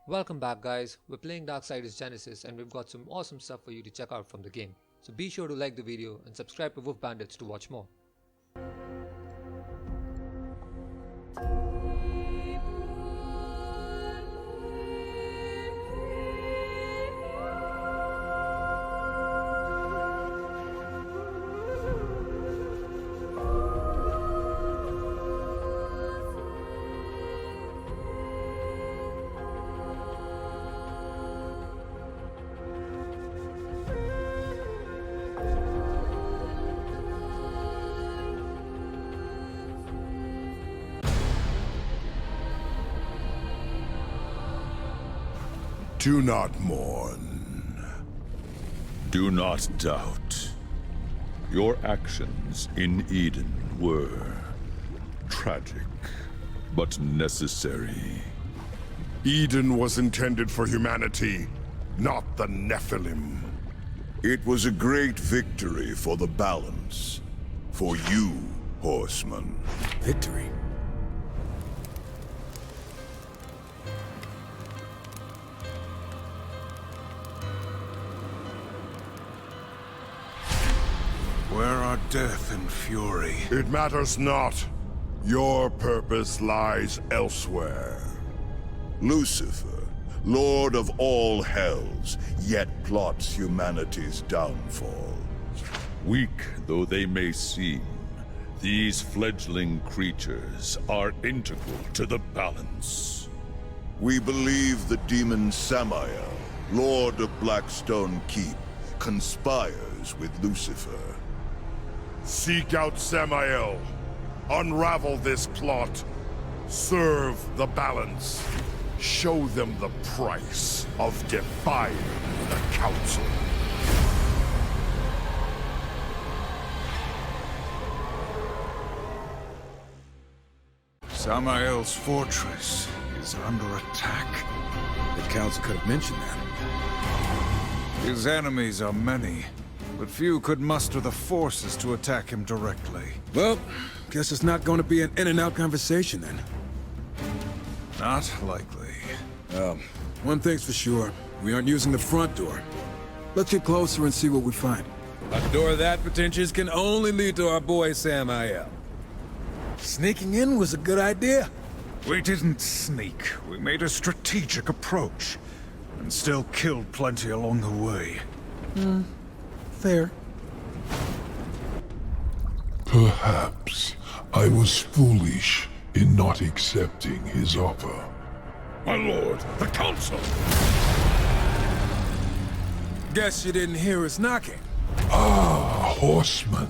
Welcome back guys, we're playing Darksiders Genesis and we've got some awesome stuff for you to check out from the game. So be sure to like the video and subscribe to Woof Bandits to watch more. Do not mourn. Do not doubt. Your actions in Eden were tragic, but necessary. Eden was intended for humanity, not the Nephilim. It was a great victory for the balance. For you, horseman. Victory? Where are death and fury? It matters not. Your purpose lies elsewhere. Lucifer, lord of all hells, yet plots humanity's downfall. Weak though they may seem, these fledgling creatures are integral to the balance. We believe the demon Samael, lord of Blackstone Keep, conspires with Lucifer. Seek out Samael. Unravel this plot. Serve the balance. Show them the price of defying the Council. Samael's fortress is under attack. The Council could have mentioned that. His enemies are many, but few could muster the forces to attack him directly. Well, guess it's not going to be an in-and-out conversation then. Not likely. One thing's for sure, we aren't using the front door. Let's get closer and see what we find. A door that pretentious can only lead to our boy Samael. Sneaking in was a good idea. We didn't sneak. We made a strategic approach, and still killed plenty along the way. Fair. Perhaps I was foolish in not accepting his offer. My lord, the council! Guess you didn't hear us knocking. Ah, horseman.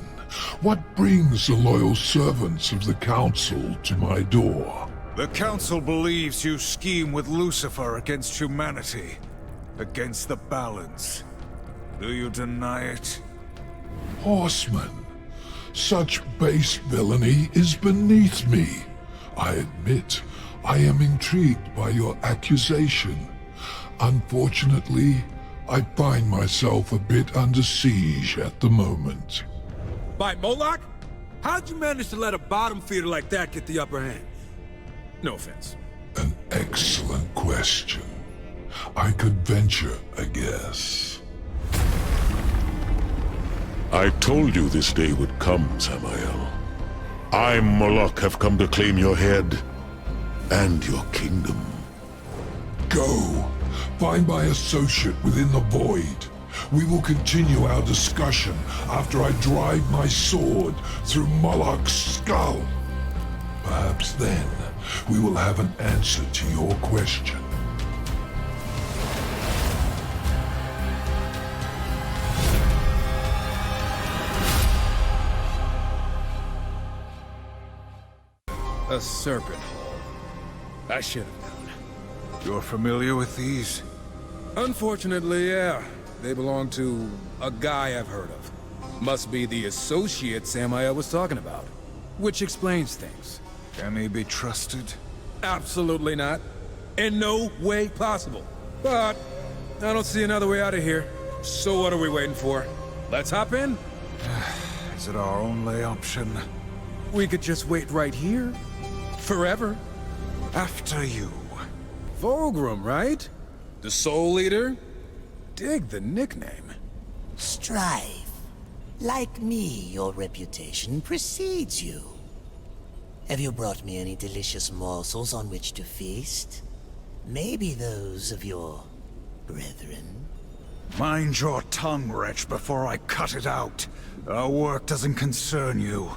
What brings the loyal servants of the Council to my door? The Council believes you scheme with Lucifer against humanity, against the balance. Do you deny it? Horseman, such base villainy is beneath me. I admit, I am intrigued by your accusation. Unfortunately, I find myself a bit under siege at the moment. By Moloch? How'd you manage to let a bottom feeder like that get the upper hand? No offense. An excellent question. I could venture a guess. I told you this day would come, Samael. I, Moloch, have come to claim your head and your kingdom. Go. Find my associate within the void. We will continue our discussion after I drive my sword through Moloch's skull. Perhaps then we will have an answer to your question. A serpent hole. I should have known. You're familiar with these? Unfortunately, yeah. They belong to a guy I've heard of. Must be the associate Samael was talking about. Which explains things. Can he be trusted? Absolutely not. In no way possible. But I don't see another way out of here. So what are we waiting for? Let's hop in? Is it our only option? We could just wait right here. Forever. After you. Volgrim, right? The Soul Eater? Dig the nickname. Strive. Like me, your reputation precedes you. Have you brought me any delicious morsels on which to feast? Maybe those of your brethren? Mind your tongue, wretch, before I cut it out. Our work doesn't concern you.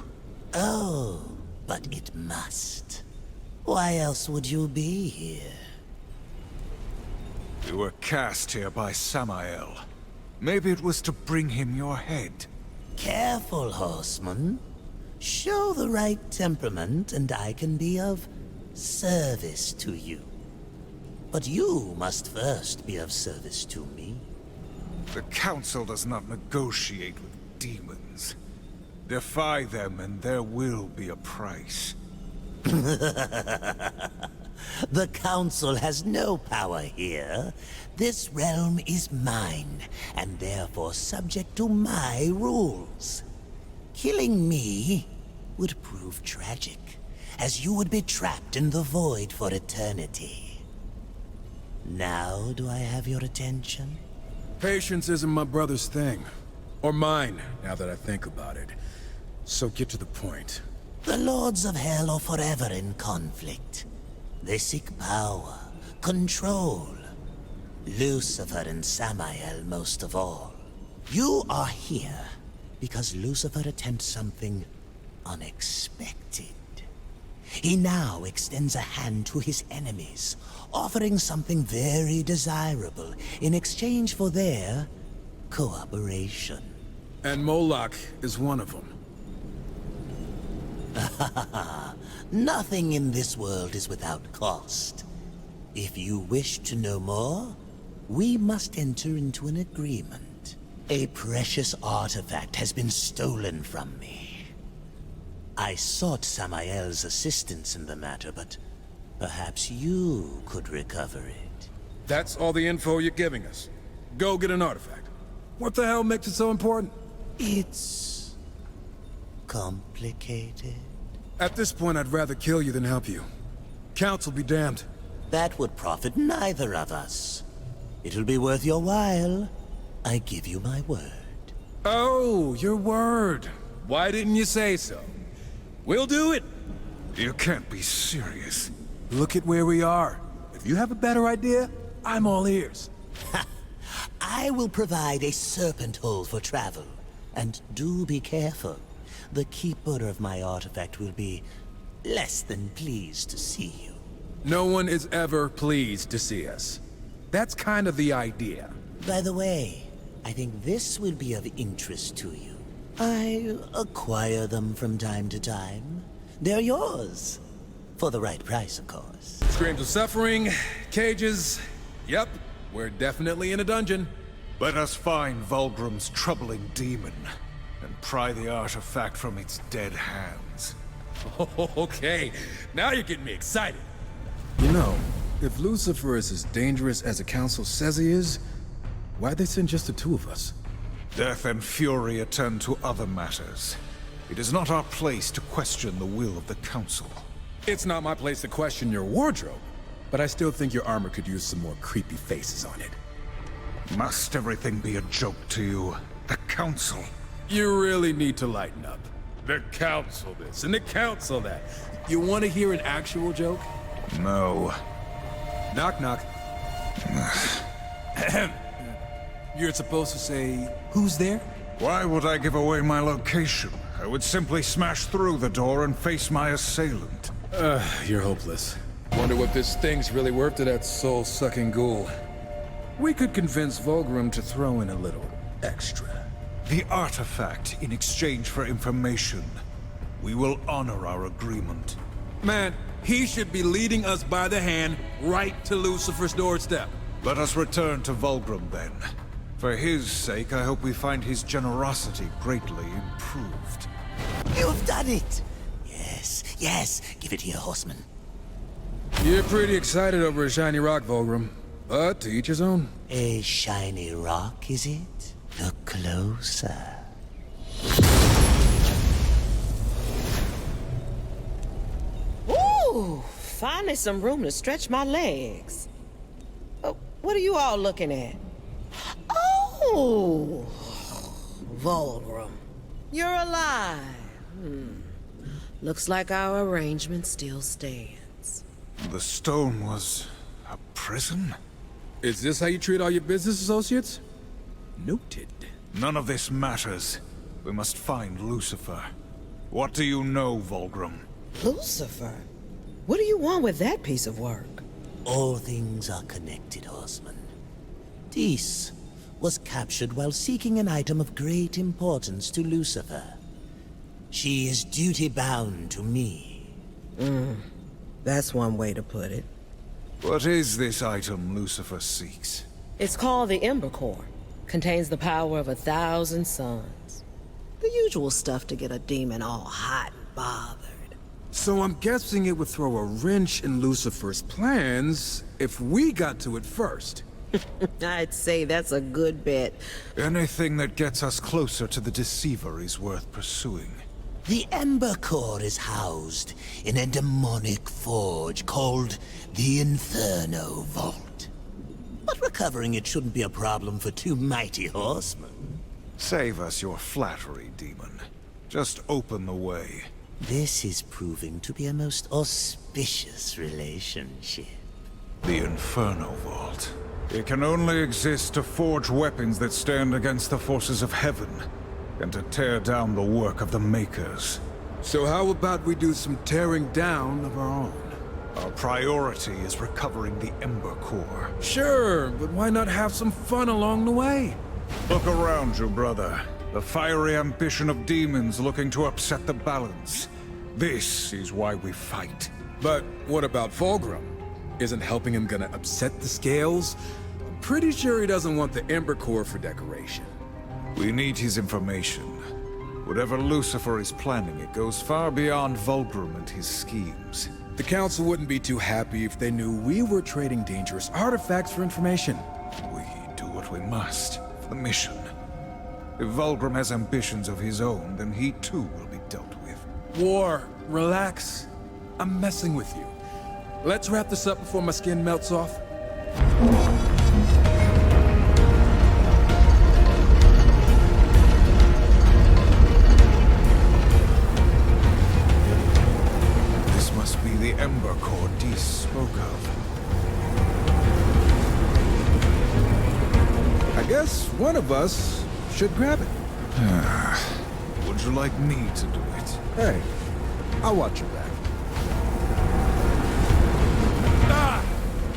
Oh, but it must. Why else would you be here? You were cast here by Samael. Maybe it was to bring him your head. Careful, horseman. Show the right temperament and I can be of service to you. But you must first be of service to me. The Council does not negotiate with demons. Defy them and there will be a price. The Council has no power here. This realm is mine, and therefore subject to my rules. Killing me would prove tragic, as you would be trapped in the void for eternity. Now do I have your attention? Patience isn't my brother's thing. Or mine, now that I think about it. So get to the point. The Lords of Hell are forever in conflict. They seek power, control. Lucifer and Samael most of all. You are here because Lucifer attempts something unexpected. He now extends a hand to his enemies, offering something very desirable in exchange for their cooperation. And Moloch is one of them. Nothing in this world is without cost. If you wish to know more, we must enter into an agreement. A precious artifact has been stolen from me. I sought Samael's assistance in the matter, but perhaps you could recover it. That's all the info you're giving us. Go get an artifact. What the hell makes it so important? It's complicated. At this point, I'd rather kill you than help you. Council be damned. That would profit neither of us. It'll be worth your while. I give you my word. Oh, your word. Why didn't you say so? We'll do it. You can't be serious. Look at where we are. If you have a better idea, I'm all ears. I will provide a serpent hole for travel. And do be careful. The keeper of my artifact will be less than pleased to see you. No one is ever pleased to see us. That's kind of the idea. By the way, I think this will be of interest to you. I acquire them from time to time. They're yours. For the right price, of course. Screams of suffering, cages. Yep, we're definitely in a dungeon. Let us find Vulgrim's troubling demon and pry the artifact from its dead hands. Okay, now you're getting me excited. You know, if Lucifer is as dangerous as the Council says he is, why'd they send just the two of us? Death and fury attend to other matters. It is not our place to question the will of the Council. It's not my place to question your wardrobe, but I still think your armor could use some more creepy faces on it. Must everything be a joke to you? The Council? You really need to lighten up. The Council this, and the Council that. You want to hear an actual joke? No. Knock, knock. You're supposed to say, who's there? Why would I give away my location? I would simply smash through the door and face my assailant. You're hopeless. Wonder what this thing's really worth to that soul-sucking ghoul. We could convince Vulgrim to throw in a little extra. The artifact in exchange for information. We will honor our agreement. Man, he should be leading us by the hand right to Lucifer's doorstep. Let us return to Vulgrim then. For his sake, I hope we find his generosity greatly improved. You've done it! Yes, yes, give it here, horseman. You're pretty excited over a shiny rock, Vulgrim. But to each his own. A shiny rock, is it? Look closer. Ooh, finally some room to stretch my legs. What are you all looking at? Oh! Volgrim. You're alive. Looks like our arrangement still stands. The stone was a prison? Is this how you treat all your business associates? Noted. None of this matters. We must find Lucifer. What do you know, Volgrim? Lucifer? What do you want with that piece of work? All things are connected, Horseman. Dis was captured while seeking an item of great importance to Lucifer. She is duty-bound to me. That's one way to put it. What is this item Lucifer seeks? It's called the Ember Core. Contains the power of 1,000 suns. The usual stuff to get a demon all hot and bothered. So I'm guessing it would throw a wrench in Lucifer's plans if we got to it first. I'd say that's a good bet. Anything that gets us closer to the Deceiver is worth pursuing. The Ember Core is housed in a demonic forge called the Inferno Vault. But recovering it shouldn't be a problem for two mighty horsemen. Save us your flattery, demon. Just open the way. This is proving to be a most auspicious relationship. The Inferno Vault. It can only exist to forge weapons that stand against the forces of heaven, and to tear down the work of the Makers. So how about we do some tearing down of our own? Our priority is recovering the Ember Core. Sure, but why not have some fun along the way? Look around you, brother. The fiery ambition of demons looking to upset the balance. This is why we fight. But what about Volgrim? Isn't helping him gonna upset the scales? I'm pretty sure he doesn't want the Ember Core for decoration. We need his information. Whatever Lucifer is planning, it goes far beyond Volgrim and his schemes. The Council wouldn't be too happy if they knew we were trading dangerous artifacts for information. We do what we must for the mission. If Volgrim has ambitions of his own, then he too will be dealt with. War, relax. I'm messing with you. Let's wrap this up before my skin melts off. This must be the Ember Core Dis spoke of. I guess one of us should grab it. Would you like me to do it? Hey, I'll watch your back.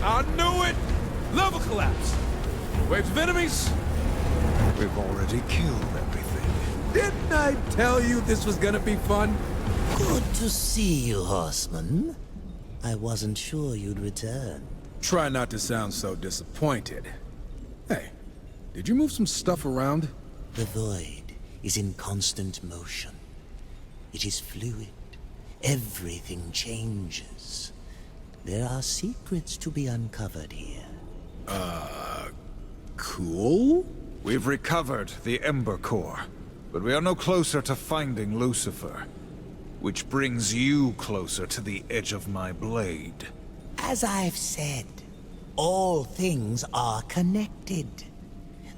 I knew it! Level collapse! Waves of enemies? We've already killed everything. Didn't I tell you this was gonna be fun? Good to see you, Horseman. I wasn't sure you'd return. Try not to sound so disappointed. Hey, did you move some stuff around? The void is in constant motion. It is fluid. Everything changes. There are secrets to be uncovered here. Cool? We've recovered the Ember Core, but we are no closer to finding Lucifer. Which brings you closer to the edge of my blade. As I've said, all things are connected.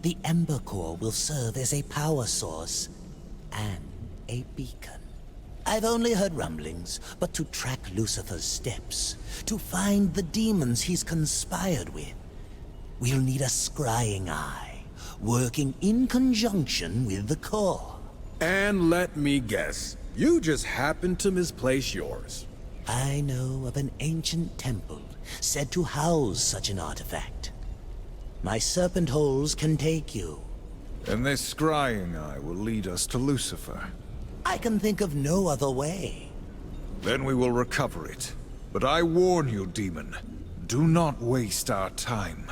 The Ember Core will serve as a power source and a beacon. I've only heard rumblings, but to track Lucifer's steps, to find the demons he's conspired with, we'll need a scrying eye, working in conjunction with the core. And let me guess, you just happened to misplace yours. I know of an ancient temple said to house such an artifact. My serpent holes can take you. And this scrying eye will lead us to Lucifer. I can think of no other way. Then we will recover it. But I warn you, demon, do not waste our time.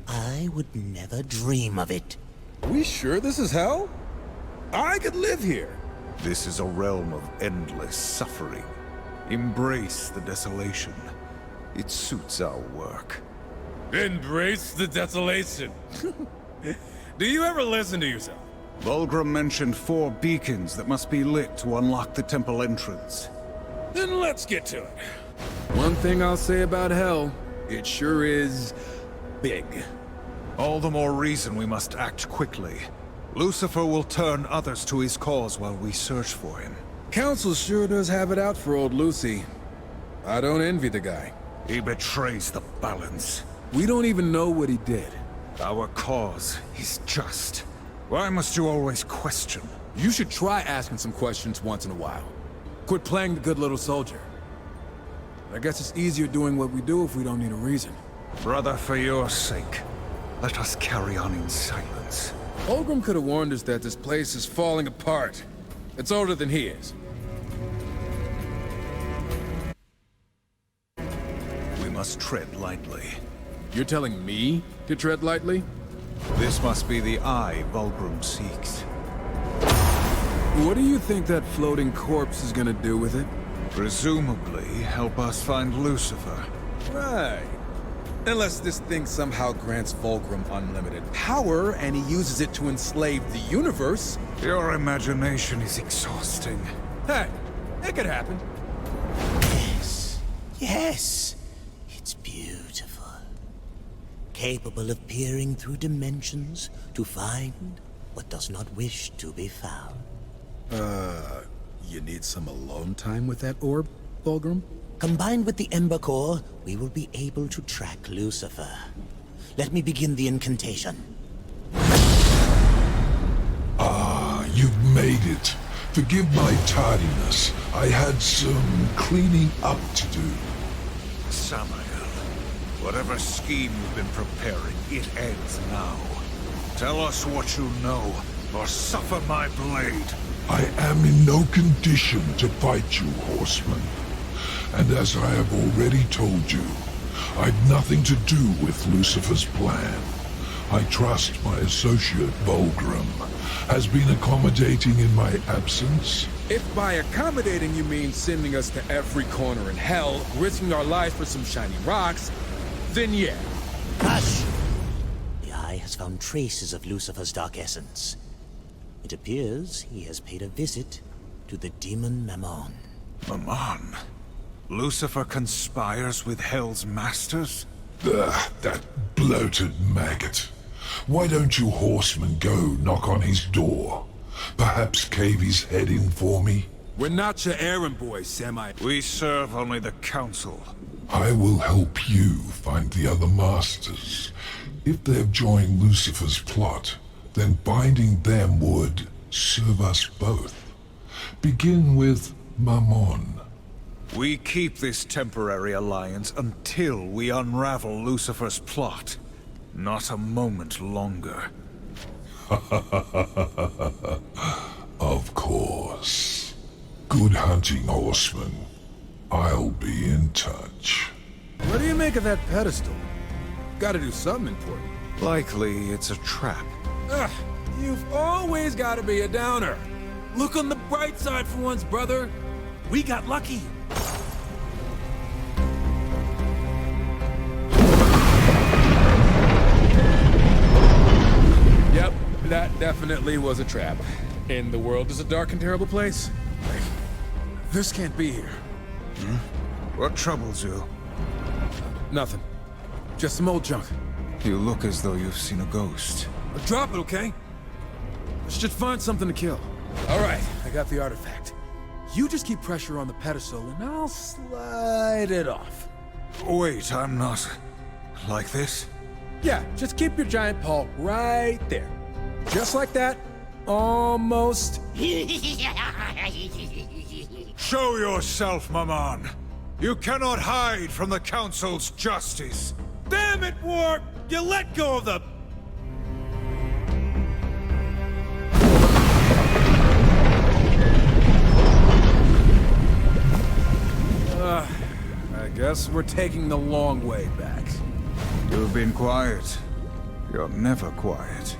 I would never dream of it. Are we sure this is hell? I could live here. This is a realm of endless suffering. Embrace the desolation. It suits our work. Embrace the desolation. Do you ever listen to yourself? Volgrim mentioned 4 beacons that must be lit to unlock the temple entrance. Then let's get to it. One thing I'll say about hell, it sure is big. All the more reason we must act quickly. Lucifer will turn others to his cause while we search for him. Council sure does have it out for old Lucy. I don't envy the guy. He betrays the balance. We don't even know what he did. Our cause is just. Why must you always question? You should try asking some questions once in a while. Quit playing the good little soldier. I guess it's easier doing what we do if we don't need a reason. Brother, for your sake, let us carry on in silence. Fulgrim could have warned us that this place is falling apart. It's older than he is. We must tread lightly. You're telling me to tread lightly? This must be the eye Fulgrim seeks. What do you think that floating corpse is gonna do with it? Presumably help us find Lucifer. Right. Unless this thing somehow grants Fulgrim unlimited power and he uses it to enslave the universe. Your imagination is exhausting. Hey, it could happen. Yes. Yes. It's beautiful. Capable of peering through dimensions to find what does not wish to be found. You need some alone time with that orb, Fulgrim? Combined with the Ember core, we will be able to track Lucifer. Let me begin the incantation. Ah, you've made it. Forgive my tardiness. I had some cleaning up to do. Samael, whatever scheme you've been preparing, it ends now. Tell us what you know, or suffer my blade. I am in no condition to fight you, horseman. And as I have already told you, I've nothing to do with Lucifer's plan. I trust my associate Fulgrim has been accommodating in my absence. If by accommodating you mean sending us to every corner in hell, risking our lives for some shiny rocks, then yeah. Hush! The Eye has found traces of Lucifer's dark essence. It appears he has paid a visit to the demon Mammon. Mammon? Lucifer conspires with Hell's masters? That bloated maggot. Why don't you horsemen go knock on his door? Perhaps cave his head in for me? We're not your errand boys, Samael. We serve only the Council. I will help you find the other masters. If they've joined Lucifer's plot, then binding them would serve us both. Begin with Mammon. We keep this temporary alliance until we unravel Lucifer's plot. Not a moment longer. Of course. Good hunting, horseman. I'll be in touch. What do you make of that pedestal? Gotta do something important. Likely it's a trap. Ugh, you've always gotta be a downer. Look on the bright side for once, brother. We got lucky. Yep, that definitely was a trap. And the world is a dark and terrible place. This can't be here. What troubles you? Nothing. Just some old junk. You look as though you've seen a ghost. Drop it, okay? I should find something to kill. All right, I got the artifact. You just keep pressure on the pedestal and I'll slide it off. Wait, I'm not... like this? Yeah, just keep your giant paw right there. Just like that. Almost. Show yourself, Mammon! You cannot hide from the Council's justice! Damn it, Warp! You let go of the... I guess we're taking the long way back. You've been quiet. You're never quiet.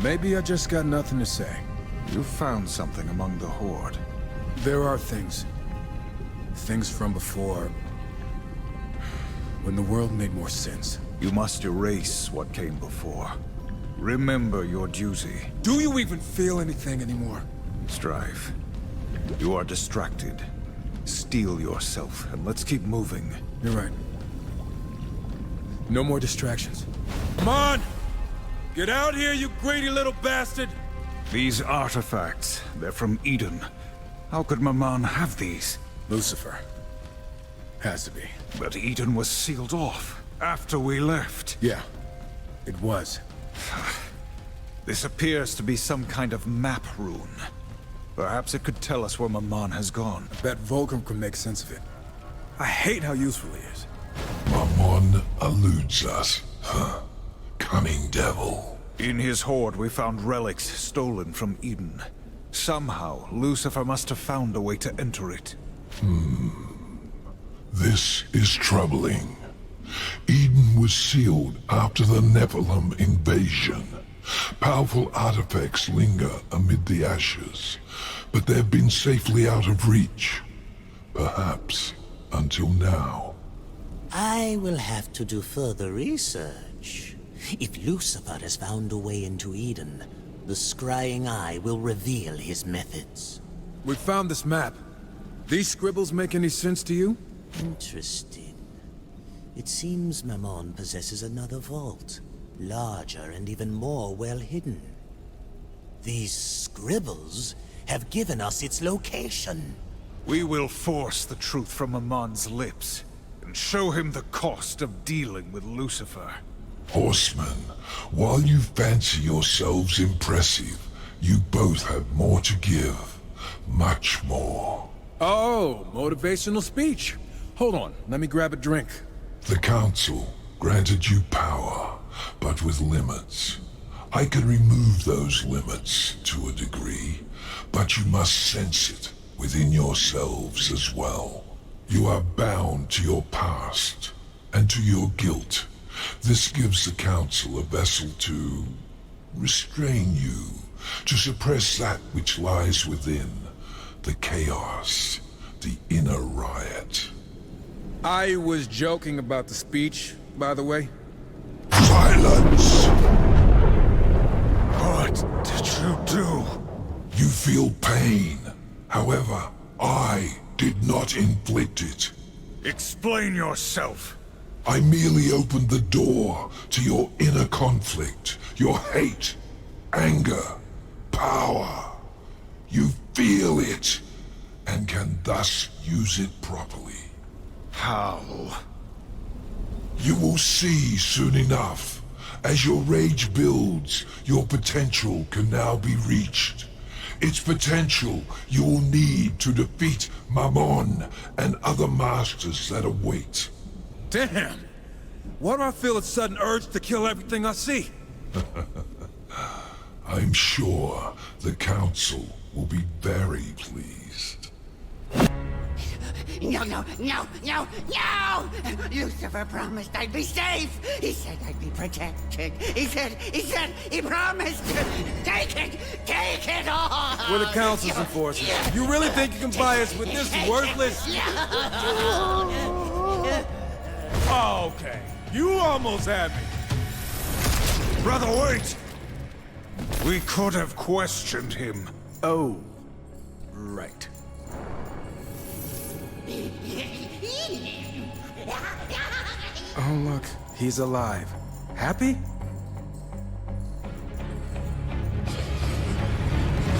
Maybe I just got nothing to say. You found something among the Horde. There are things. Things from before. When the world made more sense. You must erase what came before. Remember your duty. Do you even feel anything anymore? Strive. You are distracted. Steel yourself, and let's keep moving. You're right. No more distractions. Come on! Get out here, you greedy little bastard! These artifacts, they're from Eden. How could Maman have these? Lucifer. Has to be. But Eden was sealed off after we left. Yeah, it was. This appears to be some kind of map rune. Perhaps it could tell us where Maman has gone. I bet Vulcan can make sense of it. I hate how useful he is. Mammon eludes us. Huh. Cunning devil. In his hoard, we found relics stolen from Eden. Somehow, Lucifer must have found a way to enter it. This is troubling. Eden was sealed after the Nephilim invasion. Powerful artifacts linger amid the ashes, but they've been safely out of reach. Perhaps until now. I will have to do further research. If Lucifer has found a way into Eden, the scrying eye will reveal his methods. We found this map. These scribbles make any sense to you? Interesting. It seems Mammon possesses another vault, larger and even more well hidden. These scribbles have given us its location. We will force the truth from Mamon's lips, and show him the cost of dealing with Lucifer. Horsemen, while you fancy yourselves impressive, you both have more to give. Much more. Oh, motivational speech. Hold on, let me grab a drink. The Council granted you power, but with limits. I can remove those limits to a degree, but you must sense it within yourselves as well. You are bound to your past and to your guilt. This gives the Council a vessel to restrain you, to suppress that which lies within, the chaos, the inner riot. I was joking about the speech, by the way. Silence! What did you do? You feel pain. However, I did not inflict it. Explain yourself. I merely opened the door to your inner conflict, your hate, anger, power. You feel it, and can thus use it properly. How? You will see soon enough. As your rage builds, your potential can now be reached. Its potential you will need to defeat Mammon and other masters that await. Damn! Why do I feel a sudden urge to kill everything I see? I'm sure the Council will be very pleased. No, no, no, no, no! Lucifer promised I'd be safe! He said I'd be protected! He promised! Take it all! We're the Council's enforcers. You really think you can buy us with this worthless? Oh, okay. You almost had me. Brother, wait! We could have questioned him. Oh, right. Oh, look, he's alive. Happy?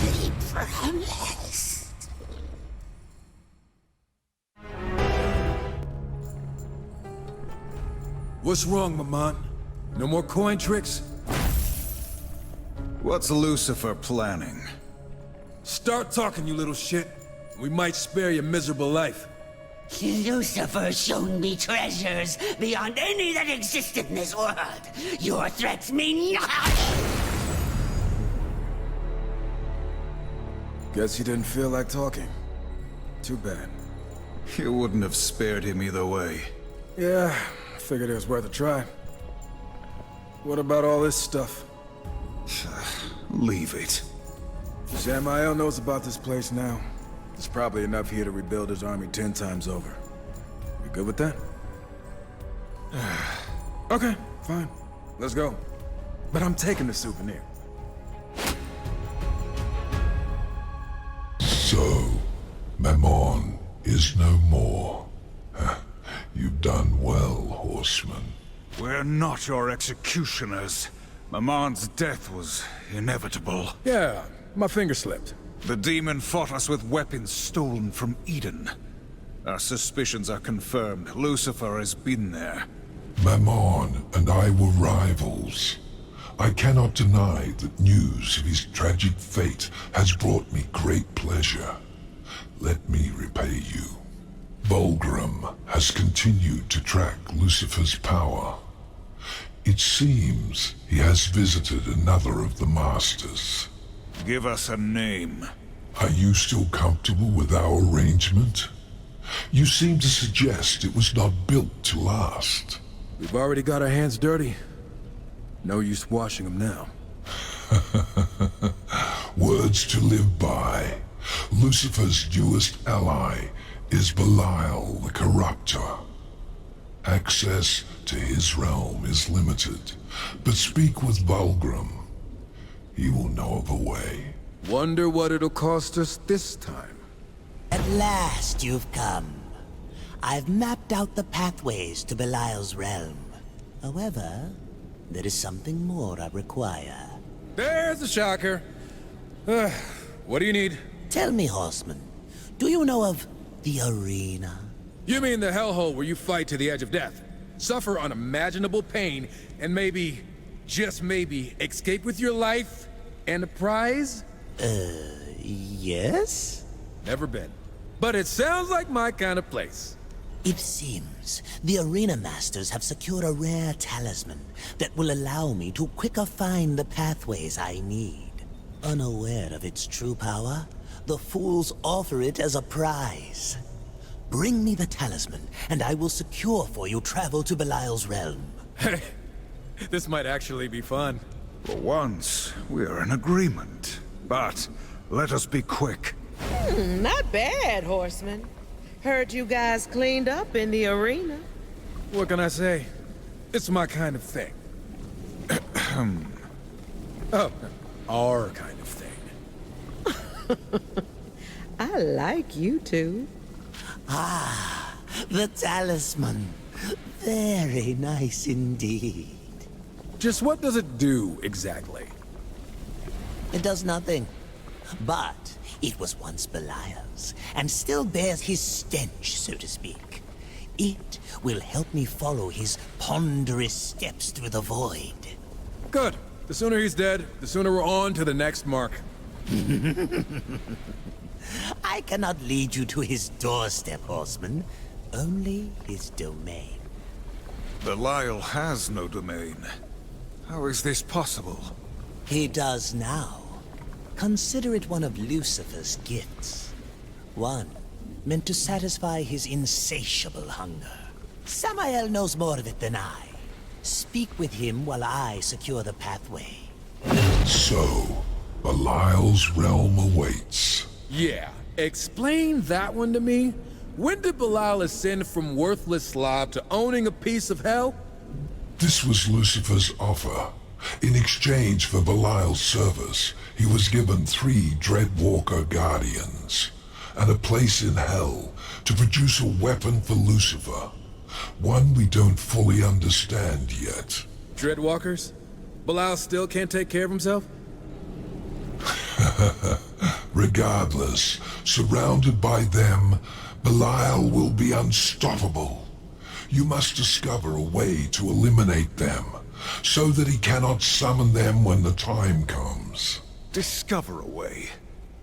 He promised. What's wrong, Maman? No more coin tricks? What's Lucifer planning? Start talking, you little shit. We might spare your miserable life. Lucifer's shown me treasures beyond any that exist in this world. Your threats mean nothing. Guess you didn't feel like talking. Too bad. You wouldn't have spared him either way. Yeah, figured it was worth a try. What about all this stuff? Leave it. Samael knows about this place now. There's probably enough here to rebuild his army 10 times over. You good with that? Okay, fine. Let's go. But I'm taking the souvenir. So, Mammon is no more. You've done well, horseman. We're not your executioners. Mamon's death was inevitable. Yeah, my finger slipped. The demon fought us with weapons stolen from Eden. Our suspicions are confirmed. Lucifer has been there. Mammon and I were rivals. I cannot deny that news of his tragic fate has brought me great pleasure. Let me repay you. Vulgrim has continued to track Lucifer's power. It seems he has visited another of the Masters. Give us a name. Are you still comfortable with our arrangement? You seem to suggest it was not built to last. We've already got our hands dirty. No use washing them now. Words to live by. Lucifer's newest ally is Belial the Corruptor. Access to his realm is limited, but speak with Vulgrim. He will know of a way. Wonder what it'll cost us this time. At last you've come. I've mapped out the pathways to Belial's realm. However, there is something more I require. There's the shocker. What do you need? Tell me, Horseman, do you know of the arena? You mean the hellhole where you fight to the edge of death, suffer unimaginable pain, and maybe, just maybe, escape with your life and a prize? Yes? Never been. But it sounds like my kind of place. It seems the Arena Masters have secured a rare talisman that will allow me to quicker find the pathways I need. Unaware of its true power, the fools offer it as a prize. Bring me the talisman, and I will secure for you travel to Belial's realm. Hey, this might actually be fun. For once, we're in agreement. But let us be quick. Not bad, Horseman. Heard you guys cleaned up in the arena. What can I say? It's my kind of thing. Oh, our kind of thing. I like you two. Ah, the talisman. Very nice indeed. Just what does it do, exactly? It does nothing. But it was once Belial's, and still bears his stench, so to speak. It will help me follow his ponderous steps through the void. Good. The sooner he's dead, the sooner we're on to the next mark. I cannot lead you to his doorstep, Horseman. Only his domain. Belial has no domain. How is this possible? He does now. Consider it one of Lucifer's gifts. One meant to satisfy his insatiable hunger. Samael knows more of it than I. Speak with him while I secure the pathway. So, Belial's realm awaits. Yeah, explain that one to me. When did Belial ascend from worthless slob to owning a piece of hell? This was Lucifer's offer. In exchange for Belial's service, he was given 3 Dreadwalker Guardians, and a place in Hell to produce a weapon for Lucifer. One we don't fully understand yet. Dreadwalkers? Belial still can't take care of himself? Regardless, surrounded by them, Belial will be unstoppable. You must discover a way to eliminate them, so that he cannot summon them when the time comes. Discover a way.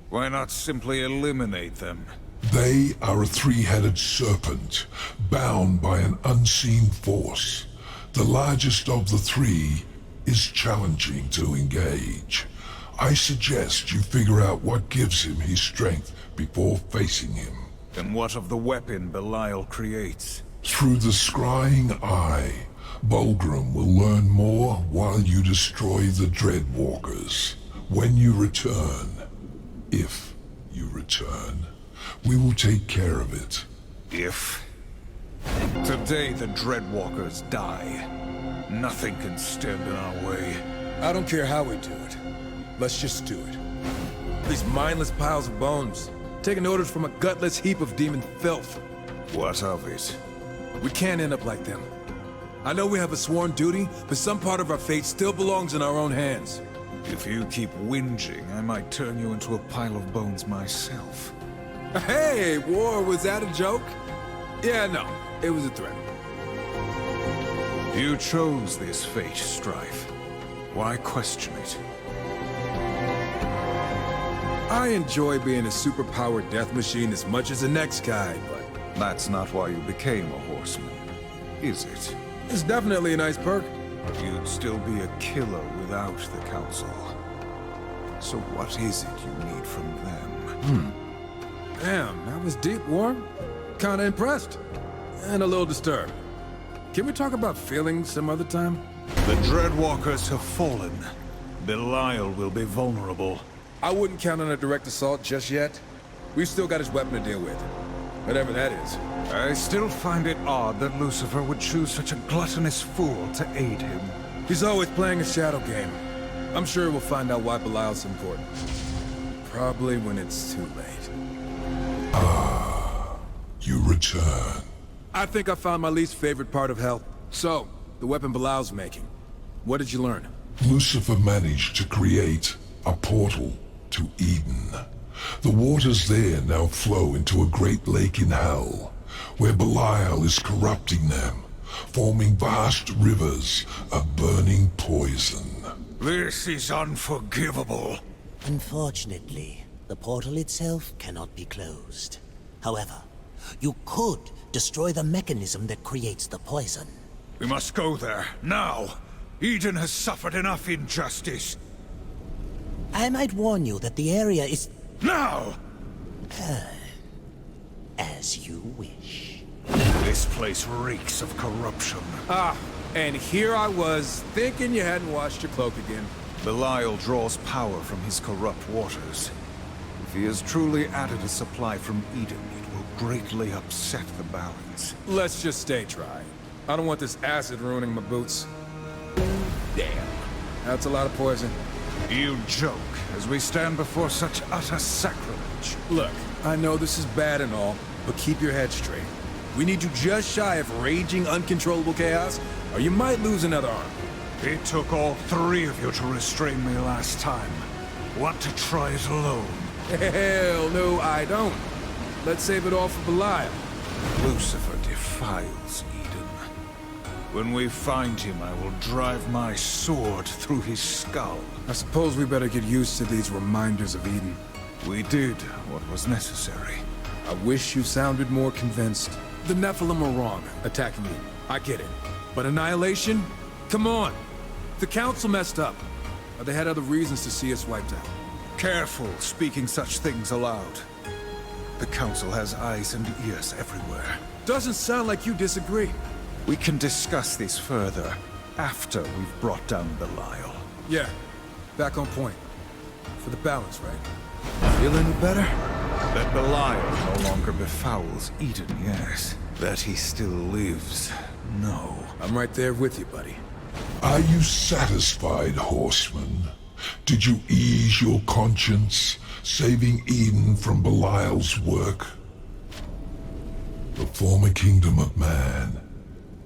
Why not simply eliminate them? They are a 3-headed serpent, bound by an unseen force. The largest of the 3 is challenging to engage. I suggest you figure out what gives him his strength before facing him. And what of the weapon Belial creates? Through the scrying eye, Vulgrim will learn more while you destroy the Dreadwalkers. When you return, if you return, we will take care of it. If? Today the Dreadwalkers die. Nothing can stand in our way. I don't care how we do it. Let's just do it. These mindless piles of bones, taking orders from a gutless heap of demon filth. What of it? We can't end up like them. I know we have a sworn duty, but some part of our fate still belongs in our own hands. If you keep whinging, I might turn you into a pile of bones myself. Hey, War, was that a joke? Yeah, no, it was a threat. You chose this fate, Strife. Why question it? I enjoy being a superpowered death machine as much as the next guy, but... That's not why you became a horseman, is it? It's definitely a nice perk. You'd still be a killer without the Council. So what is it you need from them? Damn, that was deep, War. Kinda impressed. And a little disturbed. Can we talk about feelings some other time? The Dreadwalkers have fallen. Belial will be vulnerable. I wouldn't count on a direct assault just yet. We've still got his weapon to deal with. Whatever that is. I still find it odd that Lucifer would choose such a gluttonous fool to aid him. He's always playing a shadow game. I'm sure we'll find out why Belial's important. Probably when it's too late. You return. I think I found my least favorite part of hell. So, the weapon Belial's making. What did you learn? Lucifer managed to create a portal to Eden. The waters there now flow into a great lake in hell, where Belial is corrupting them, forming vast rivers of burning poison. This is unforgivable. Unfortunately, the portal itself cannot be closed. However, you could destroy the mechanism that creates the poison. We must go there, now! Eden has suffered enough injustice. I might warn you that the area is... Now! As you wish. This place reeks of corruption. And here I was, thinking you hadn't washed your cloak again. Belial draws power from his corrupt waters. If he has truly added a supply from Eden, it will greatly upset the balance. Let's just stay dry. I don't want this acid ruining my boots. Damn. That's a lot of poison. You joke, as we stand before such utter sacrilege. Look, I know this is bad and all, but keep your head straight. We need you just shy of raging, uncontrollable chaos, or you might lose another arm. It took all three of you to restrain me last time. Want to try it alone? Hell no, I don't. Let's save it all for Belial. Lucifer defiles Eden. When we find him, I will drive my sword through his skull. I suppose we better get used to these reminders of Eden. We did what was necessary. I wish you sounded more convinced. The Nephilim are wrong, attacking you. I get it. But Annihilation? Come on! The Council messed up. Or they had other reasons to see us wiped out. Careful speaking such things aloud. The Council has eyes and ears everywhere. Doesn't sound like you disagree. We can discuss this further after we've brought down Belial. Yeah, back on point. For the balance, right? Feel any better? That Belial no longer befouls Eden, yes. That he still lives, no. I'm right there with you, buddy. Are you satisfied, horseman? Did you ease your conscience, saving Eden from Belial's work? The former kingdom of man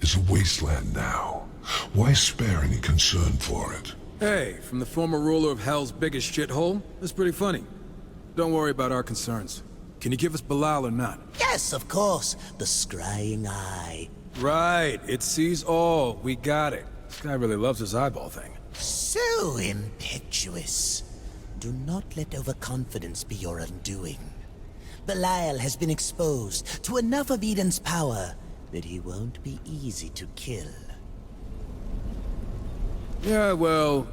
is a wasteland now. Why spare any concern for it? Hey, from the former ruler of Hell's biggest shithole? That's pretty funny. Don't worry about our concerns. Can you give us Belial or not? Yes, of course. The scrying eye. Right, it sees all. We got it. This guy really loves his eyeball thing. So impetuous. Do not let overconfidence be your undoing. Belial has been exposed to enough of Eden's power that he won't be easy to kill. Yeah, well,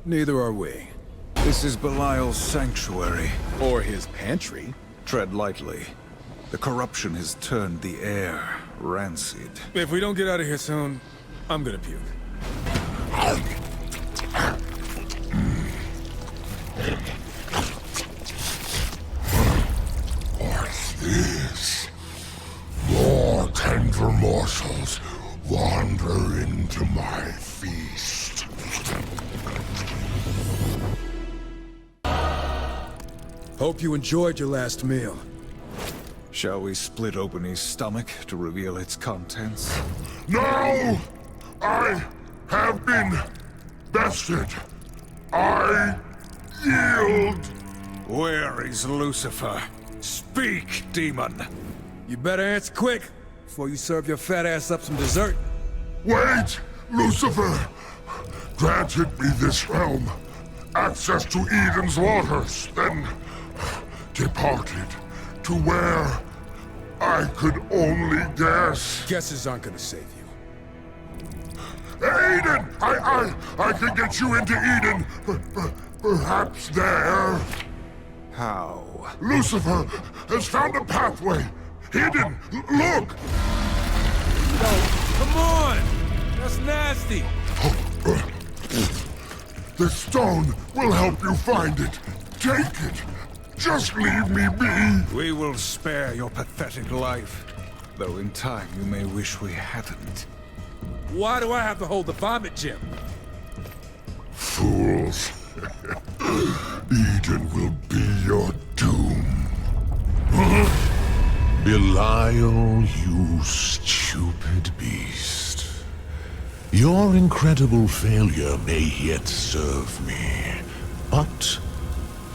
neither are we. This is Belial's sanctuary. Or his pantry. Tread lightly. The corruption has turned the air rancid. If we don't get out of here soon, I'm gonna puke. What's this? More tender morsels wander into my feast. Hope you enjoyed your last meal. Shall we split open his stomach to reveal its contents? No! I have been bested. I yield. Where is Lucifer? Speak, demon! You better answer quick, before you serve your fat ass up some dessert. Wait! Lucifer granted me this realm, access to Eden's waters, then departed to where I could only guess. Guesses aren't gonna save you. Eden! I can get you into Eden. Perhaps there. How? Lucifer has found a pathway. Hidden. Look! Come on! That's nasty! The stone will help you find it. Take it. Just leave me be. We will spare your pathetic life, though in time you may wish we hadn't. Why do I have to hold the vomit gem? Fools. Eden will be your doom. Belial, you stupid beast. Your incredible failure may yet serve me, but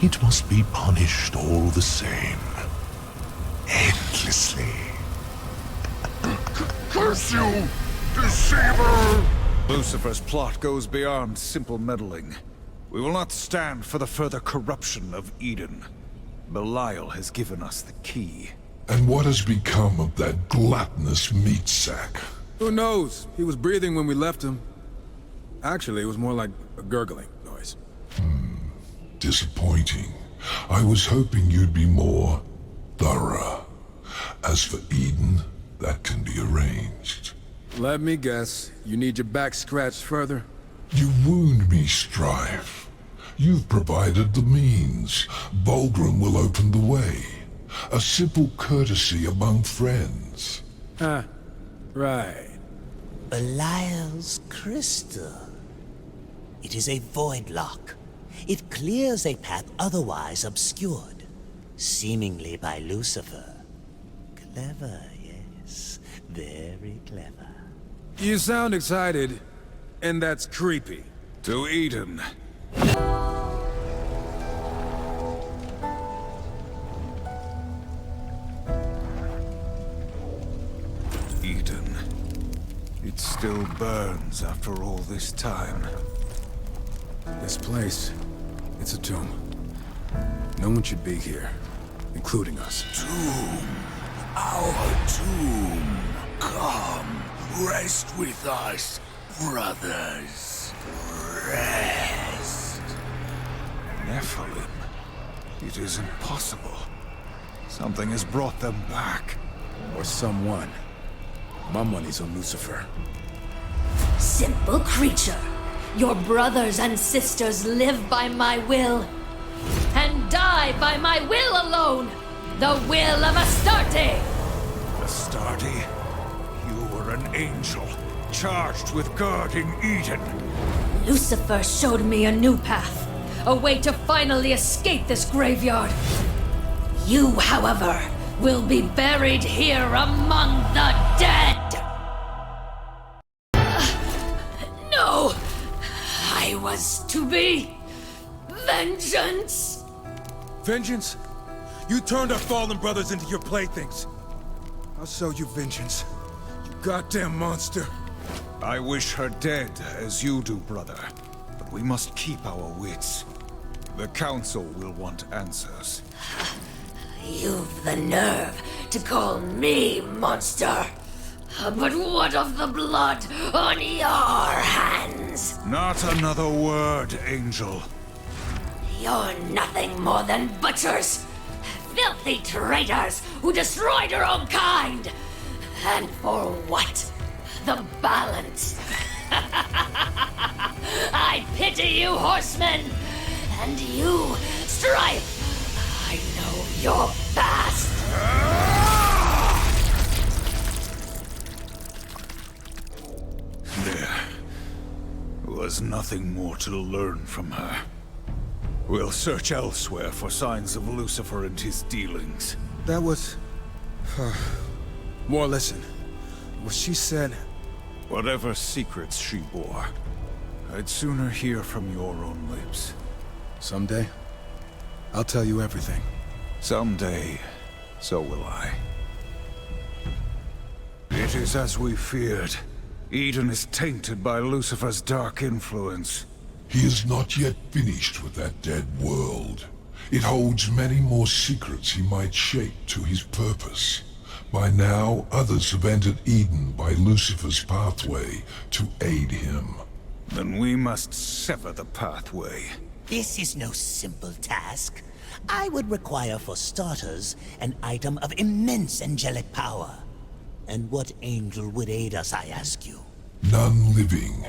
it must be punished all the same. Endlessly. Curse you, deceiver! Lucifer's plot goes beyond simple meddling. We will not stand for the further corruption of Eden. Belial has given us the key. And what has become of that gluttonous meat sack? Who knows? He was breathing when we left him. Actually, it was more like a gurgling noise. Disappointing. I was hoping you'd be more thorough. As for Eden, that can be arranged. Let me guess. You need your back scratched further? You wound me, Strife. You've provided the means. Vulgrim will open the way. A simple courtesy among friends. Ah, right. Belial's crystal. It is a void lock. It clears a path otherwise obscured, seemingly by Lucifer. Clever, yes. Very clever. You sound excited, and that's creepy. To Eden. Eden. It still burns after all this time. This place, it's a tomb. No one should be here, including us. Tomb. Our tomb. Come, rest with us, brothers. Rest. Nephilim. It is impossible. Something has brought them back. Or someone. My money's on Lucifer. Simple creature. Your brothers and sisters live by my will, and die by my will alone. The will of Astarte. Astarte? You were an angel, charged with guarding Eden. Lucifer showed me a new path, a way to finally escape this graveyard. You, however, will be buried here among the dead. No! I was to be vengeance. Vengeance? You turned our fallen brothers into your playthings. I'll show you vengeance. You goddamn monster. I wish her dead as you do, brother. But we must keep our wits. The Council will want answers. You've the nerve to call me monster. But what of the blood on your hands? Not another word, Angel. You're nothing more than butchers. Filthy traitors who destroyed your own kind. And for what? The balance. I pity you, horsemen. And you, Strife. I know your past. There was nothing more to learn from her. We'll search elsewhere for signs of Lucifer and his dealings. That was... More listen. What she said... Whatever secrets she bore, I'd sooner hear from your own lips. Someday, I'll tell you everything. Someday, so will I. It is as we feared. Eden is tainted by Lucifer's dark influence. He is not yet finished with that dead world. It holds many more secrets he might shape to his purpose. By now, others have entered Eden by Lucifer's pathway to aid him. Then we must sever the pathway. This is no simple task. I would require, for starters, an item of immense angelic power. And what angel would aid us, I ask you? None living.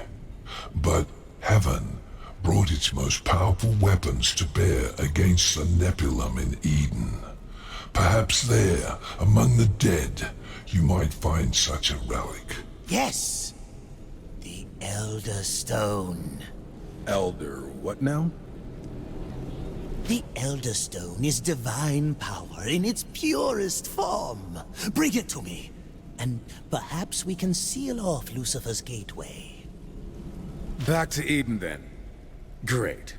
But heaven brought its most powerful weapons to bear against the Nephilim in Eden. Perhaps there, among the dead, you might find such a relic. Yes! The Elder Stone. Elder what now? The Elder Stone is divine power in its purest form. Bring it to me, and perhaps we can seal off Lucifer's gateway. Back to Eden, then. Great.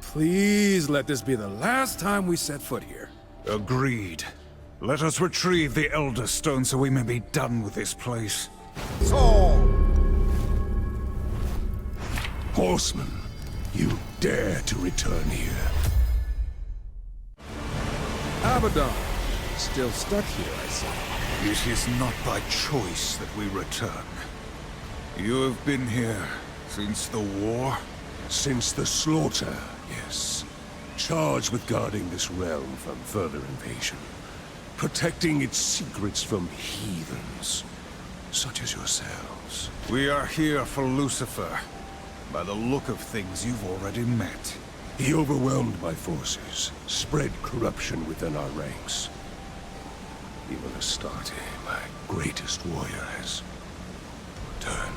Please let this be the last time we set foot here. Agreed. Let us retrieve the Elder Stone so we may be done with this place. Horseman, you dare to return here. Abaddon. Still stuck here, I see. It is not by choice that we return. You have been here since the war? Since the slaughter, yes. Charged with guarding this realm from further invasion. Protecting its secrets from heathens, such as yourselves. We are here for Lucifer. By the look of things, you've already met. He overwhelmed my forces, spread corruption within our ranks. Even Astarte, my greatest warrior, has returned.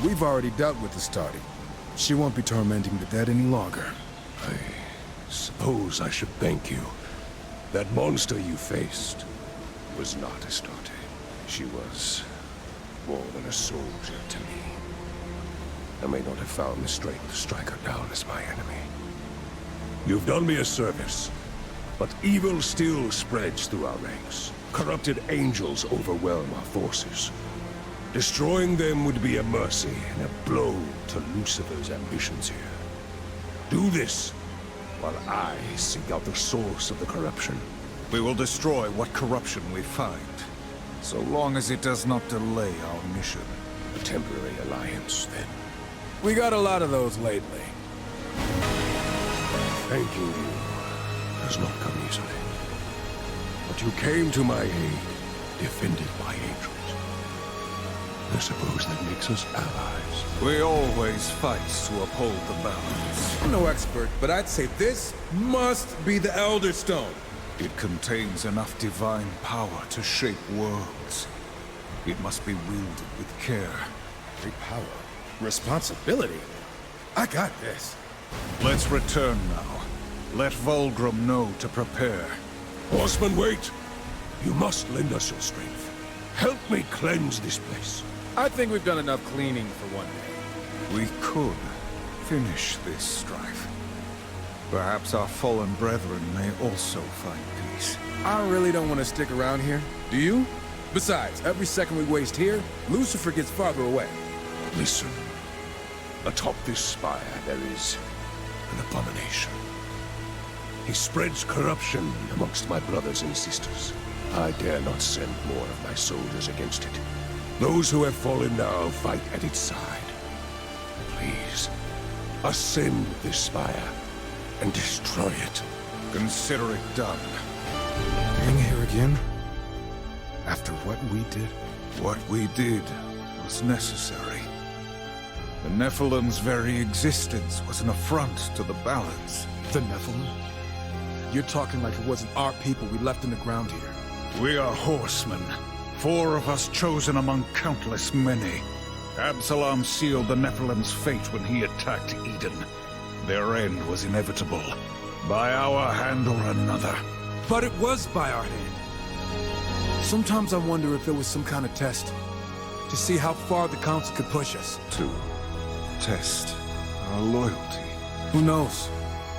We've already dealt with Astarte. She won't be tormenting the dead any longer. I suppose I should thank you. That monster you faced was not Astarte. She was more than a soldier to me. I may not have found the strength to strike her down as my enemy. You've done me a service, but evil still spreads through our ranks. Corrupted angels overwhelm our forces. Destroying them would be a mercy and a blow to Lucifer's ambitions here. Do this, while I seek out the source of the corruption. We will destroy what corruption we find, so long as it does not delay our mission. A temporary alliance, then. We got a lot of those lately. Thanking you does not come easily. But you came to my aid, defended by angels. I suppose that makes us allies. We always fight to uphold the balance. I'm no expert, but I'd say this must be the Elder Stone. It contains enough divine power to shape worlds. It must be wielded with care. Great power. Responsibility. I got this. Let's return now. Let Vulgrim know to prepare. Horseman, wait! You must lend us your strength. Help me cleanse this place. I think we've done enough cleaning for one day. We could finish this strife. Perhaps our fallen brethren may also find peace. I really don't want to stick around here. Do you? Besides, every second we waste here, Lucifer gets farther away. Listen. Atop this spire there is an abomination. He spreads corruption amongst my brothers and sisters. I dare not send more of my soldiers against it. Those who have fallen now fight at its side. Please, ascend this spire and destroy it. Consider it done. Being here again? After what we did? What we did was necessary. The Nephilim's very existence was an affront to the balance. The Nephilim? You're talking like it wasn't our people we left in the ground here. We are horsemen. 4 of us chosen among countless many. Absalom sealed the Nephilim's fate when he attacked Eden. Their end was inevitable. By our hand or another. But it was by our hand. Sometimes I wonder if it was some kind of test. To see how far the Council could push us. To test our loyalty. Who knows?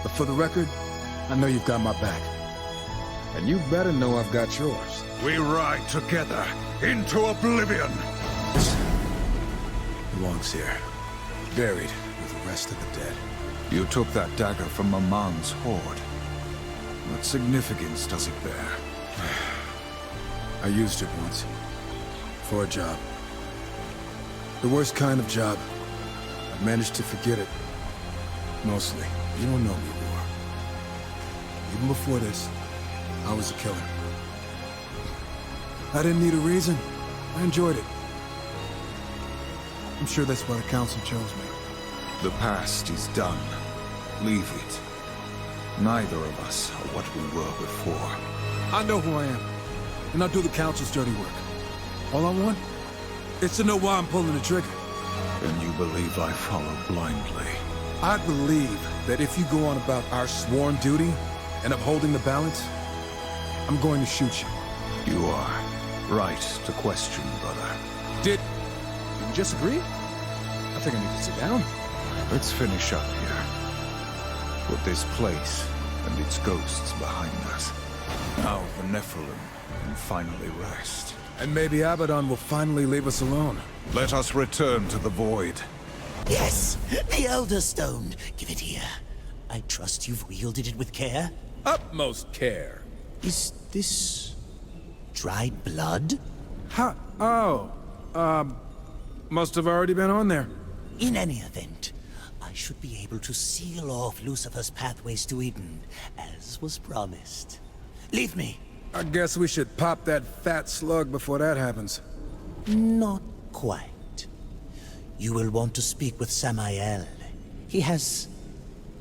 But for the record, I know you've got my back. And you better know I've got yours. We ride together into oblivion! Belongs here. Buried with the rest of the dead. You took that dagger from Maman's hoard. What significance does it bear? I used it once. For a job. The worst kind of job. I've managed to forget it. Mostly. You don't know me, War. Even before this, I was a killer. I didn't need a reason. I enjoyed it. I'm sure that's why the Council chose me. The past is done. Leave it. Neither of us are what we were before. I know who I am. And I'll do the Council's dirty work. All I want is to know why I'm pulling the trigger. And you believe I follow blindly? I believe that if you go on about our sworn duty and upholding the balance, I'm going to shoot you. You are right to question, brother. Did we just agree? I think I need to sit down. Let's finish up here. Put this place and its ghosts behind us. Now the Nephilim can finally rest. And maybe Abaddon will finally leave us alone. Let us return to the Void. Yes, the Elder Stone. Give it here. I trust you've wielded it with care. Utmost care. Is this dried blood? Ha! Oh, must have already been on there. In any event, I should be able to seal off Lucifer's pathways to Eden, as was promised. Leave me. I guess we should pop that fat slug before that happens. Not quite. You will want to speak with Samael. He has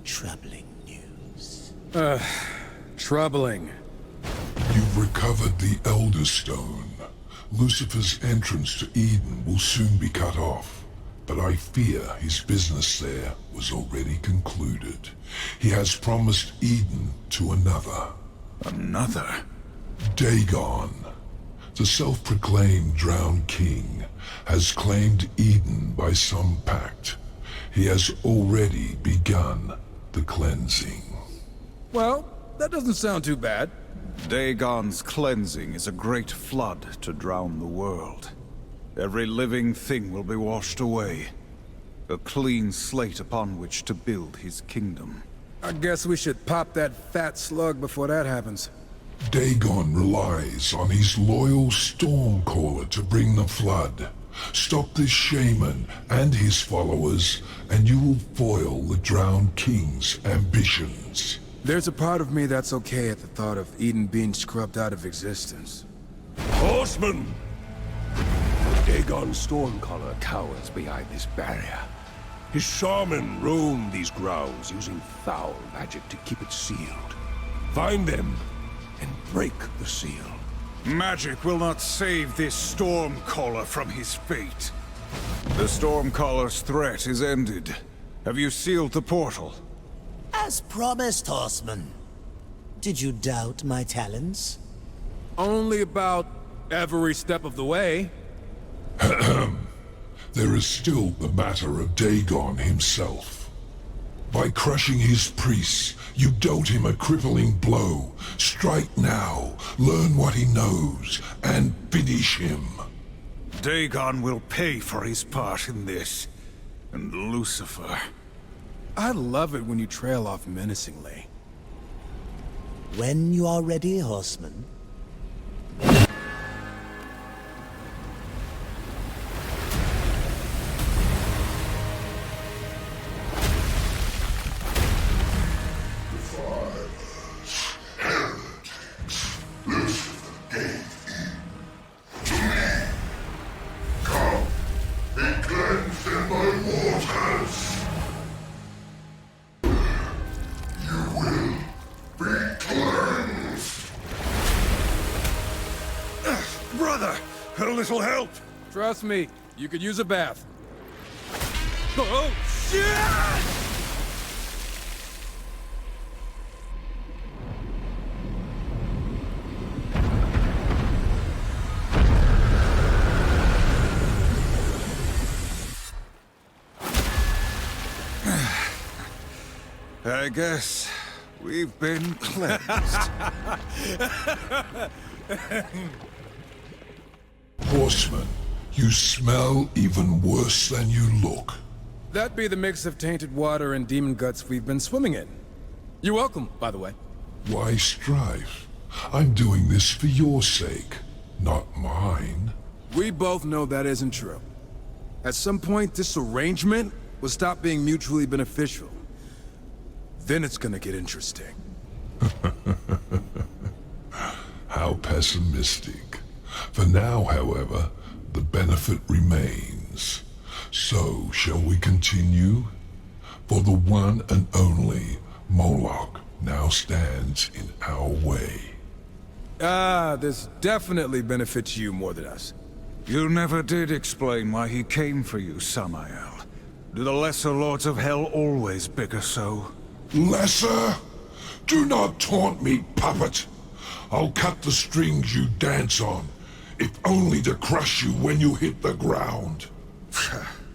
troubling news. Troubling. You've recovered the Elder Stone. Lucifer's entrance to Eden will soon be cut off, but I fear his business there was already concluded. He has promised Eden to another. Another? Dagon, the self-proclaimed drowned king, has claimed Eden by some pact. He has already begun the cleansing. Well, that doesn't sound too bad. Dagon's cleansing is a great flood to drown the world. Every living thing will be washed away. A clean slate upon which to build his kingdom. I guess we should pop that fat slug before that happens. Dagon relies on his loyal Stormcaller to bring the flood. Stop this shaman and his followers, and you will foil the drowned king's ambitions. There's a part of me that's okay at the thought of Eden being scrubbed out of existence. Horsemen! Dagon's Stormcaller cowers behind this barrier. His shaman roam these grounds using foul magic to keep it sealed. Find them and break the seal. Magic will not save this Stormcaller from his fate. The Stormcaller's threat is ended. Have you sealed the portal? As promised, Horseman. Did you doubt my talents? Only about every step of the way. There is still the matter of Dagon himself. By crushing his priests, you dealt him a crippling blow. Strike now, learn what he knows, and finish him. Dagon will pay for his part in this. And Lucifer. I love it when you trail off menacingly. When you are ready, Horseman. Brother, a little help. Trust me, you could use a bath. Oh, shit! I guess we've been cleansed. Horseman, you smell even worse than you look. That'd be the mix of tainted water and demon guts we've been swimming in. You're welcome, by the way. Why strife? I'm doing this for your sake, not mine. We both know that isn't true. At some point, this arrangement will stop being mutually beneficial. Then it's gonna get interesting. How pessimistic. For now, however, the benefit remains. So, shall we continue? For the one and only Moloch now stands in our way. This definitely benefits you more than us. You never did explain why he came for you, Samael. Do the lesser lords of hell always bigger so? Lesser? Do not taunt me, puppet. I'll cut the strings you dance on, if only to crush you when you hit the ground.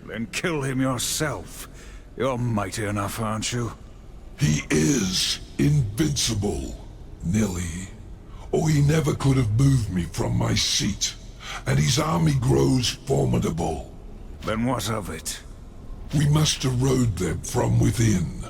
Then kill him yourself. You're mighty enough, aren't you? He is invincible, Nilly. Or he never could have moved me from my seat, and his army grows formidable. Then what of it? We must erode them from within,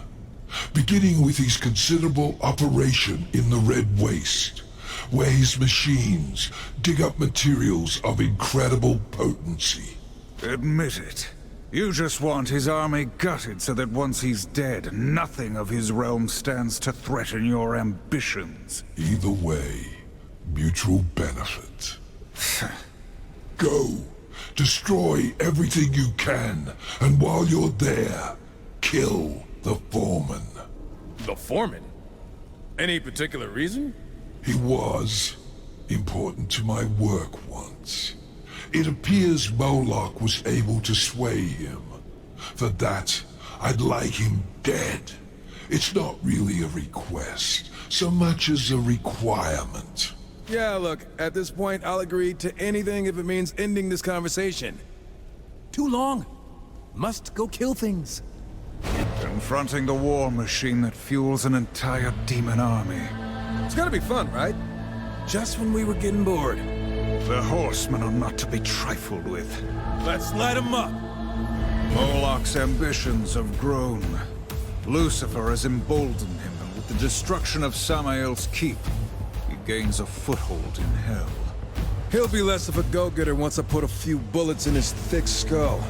beginning with his considerable operation in the Red Waste, where his machines dig up materials of incredible potency. Admit it. You just want his army gutted so that once he's dead, nothing of his realm stands to threaten your ambitions. Either way, mutual benefit. Go. Destroy everything you can, and while you're there, kill the foreman. The foreman? Any particular reason? He was important to my work once. It appears Moloch was able to sway him. For that, I'd like him dead. It's not really a request, so much as a requirement. Yeah, look, at this point, I'll agree to anything if it means ending this conversation. Too long. Must go kill things. Confronting the war machine that fuels an entire demon army. It's gonna be fun, right? Just when we were getting bored. The horsemen are not to be trifled with. Let's light them up! Moloch's ambitions have grown. Lucifer has emboldened him, and with the destruction of Samael's keep, he gains a foothold in hell. He'll be less of a go-getter once I put a few bullets in his thick skull.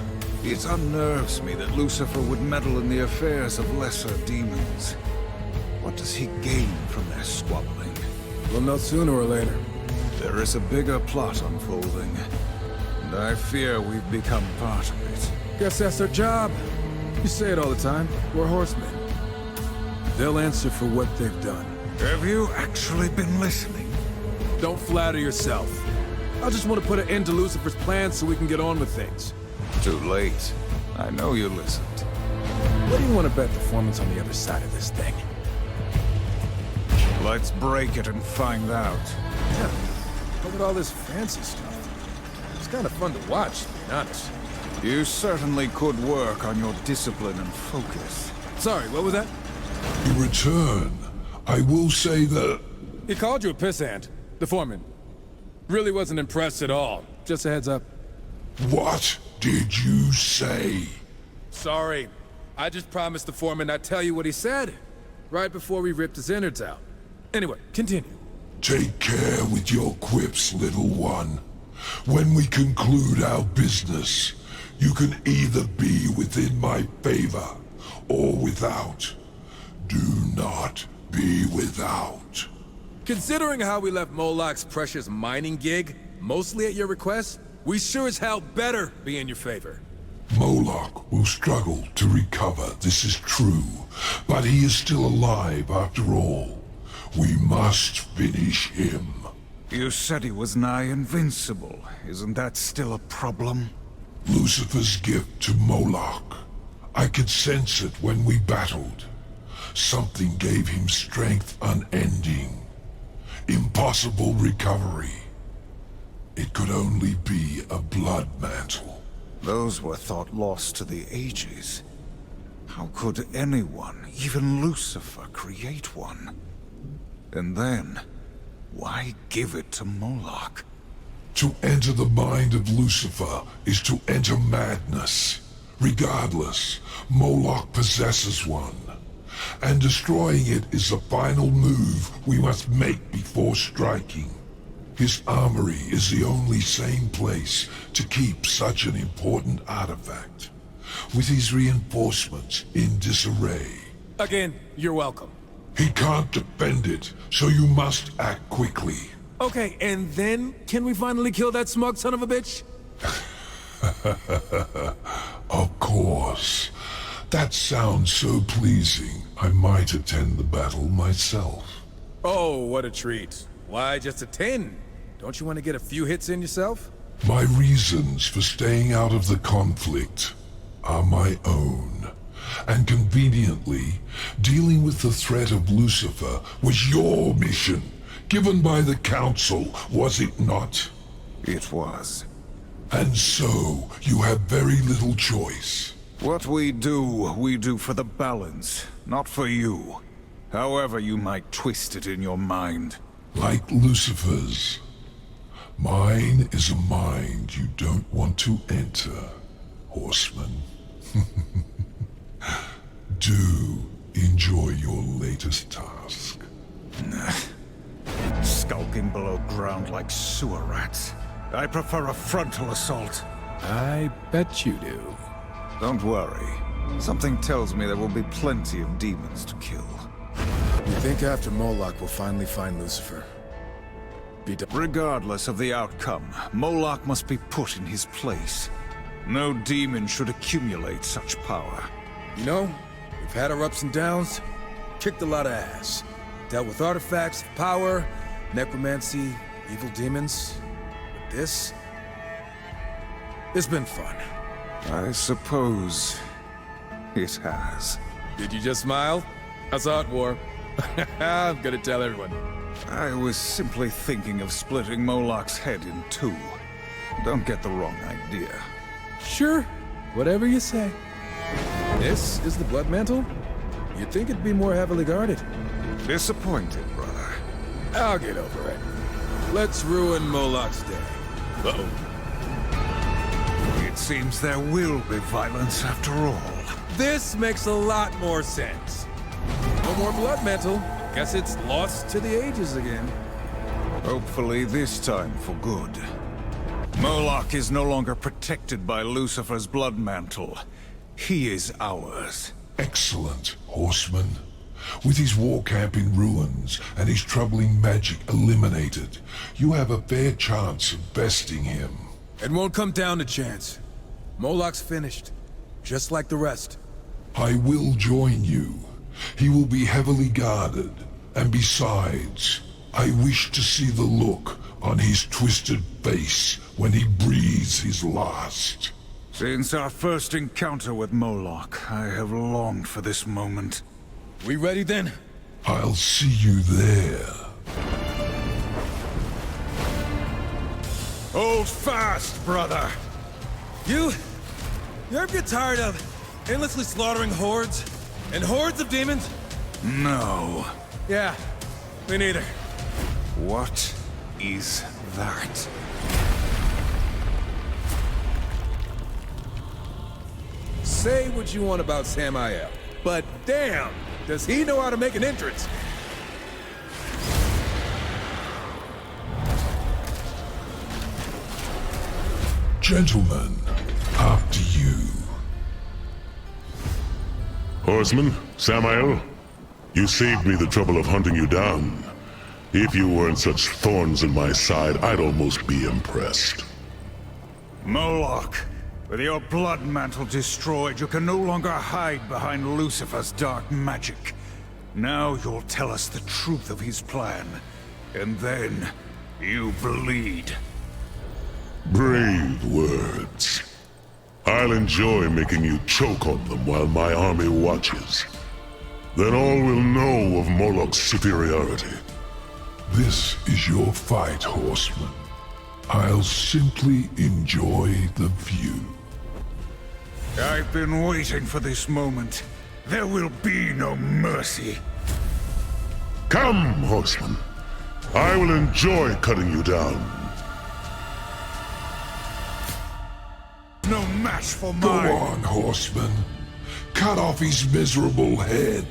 It unnerves me that Lucifer would meddle in the affairs of lesser demons. What does he gain from their squabbling? We'll know sooner or later. There is a bigger plot unfolding, and I fear we've become part of it. Guess that's their job. You say it all the time. We're horsemen. They'll answer for what they've done. Have you actually been listening? Don't flatter yourself. I just want to put an end to Lucifer's plans so we can get on with things. Too late. I know you listened. What do you want to bet the foreman's on the other side of this thing? Let's break it and find out. Yeah, look at all this fancy stuff. It's kind of fun to watch, to be honest. You certainly could work on your discipline and focus. Sorry, what was that? In return, I will say that... He called you a pissant, the foreman. Really wasn't impressed at all. Just a heads up. What did you say? Sorry. I just promised the foreman I'd tell you what he said, right before we ripped his innards out. Anyway, continue. Take care with your quips, little one. When we conclude our business, you can either be within my favor or without. Do not be without. Considering how we left Moloch's precious mining gig, mostly at your request, we sure as hell better be in your favor. Moloch will struggle to recover, this is true, but he is still alive after all. We must finish him. You said he was nigh invincible. Isn't that still a problem? Lucifer's gift to Moloch. I could sense it when we battled. Something gave him strength unending. Impossible recovery. It could only be a blood mantle. Those were thought lost to the ages. How could anyone, even Lucifer, create one? And then, why give it to Moloch? To enter the mind of Lucifer is to enter madness. Regardless, Moloch possesses one. And destroying it is the final move we must make before striking. His armory is the only sane place to keep such an important artifact. With his reinforcements in disarray. Again, you're welcome. He can't defend it, so you must act quickly. Okay, and then, can we finally kill that smug son of a bitch? Of course. That sounds so pleasing, I might attend the battle myself. Oh, what a treat. Why just attend? Don't you want to get a few hits in yourself? My reasons for staying out of the conflict are my own. And conveniently, dealing with the threat of Lucifer was your mission, given by the Council, was it not? It was. And so, you have very little choice. What we do for the balance, not for you. However you might twist it in your mind. Like Lucifer's. Mine is a mind you don't want to enter, Horseman. Do enjoy your latest task. Skulking below ground like sewer rats. I prefer a frontal assault. I bet you do. Don't worry. Something tells me there will be plenty of demons to kill. You think after Moloch we'll finally find Lucifer? Regardless of the outcome, Moloch must be put in his place. No demon should accumulate such power. You know, we've had our ups and downs, kicked a lot of ass. Dealt with artifacts of power, necromancy, evil demons. But this? It's been fun. I suppose it has. Did you just smile? I saw it, War. I'm gonna tell everyone. I was simply thinking of splitting Moloch's head in two. Don't get the wrong idea. Sure, whatever you say. This is the Blood Mantle? You'd think it'd be more heavily guarded. Disappointed, brother. I'll get over it. Let's ruin Moloch's day. Uh-oh. It seems there will be violence after all. This makes a lot more sense. No more Blood Mantle. Guess it's lost to the ages again. Hopefully this time for good. Moloch is no longer protected by Lucifer's blood mantle. He is ours. Excellent, Horseman. With his war camp in ruins and his troubling magic eliminated, you have a fair chance of besting him. It won't come down to chance. Moloch's finished, just like the rest. I will join you. He will be heavily guarded, and besides, I wish to see the look on his twisted face when he breathes his last. Since our first encounter with Moloch, I have longed for this moment. We ready then? I'll see you there. Hold fast, brother! You ever get tired of endlessly slaughtering hordes? And hordes of demons? No. Yeah, me neither. What is that? Say what you want about Samael, but damn, does he know how to make an entrance? Gentlemen, after you. Horseman, Samael, you saved me the trouble of hunting you down. If you weren't such thorns in my side, I'd almost be impressed. Moloch, with your blood mantle destroyed, you can no longer hide behind Lucifer's dark magic. Now you'll tell us the truth of his plan, and then you bleed. Brave words. I'll enjoy making you choke on them while my army watches. Then all will know of Moloch's superiority. This is your fight, Horseman. I'll simply enjoy the view. I've been waiting for this moment. There will be no mercy. Come, horseman. I will enjoy cutting you down. No match for Go mine. on, horseman. Cut off his miserable head.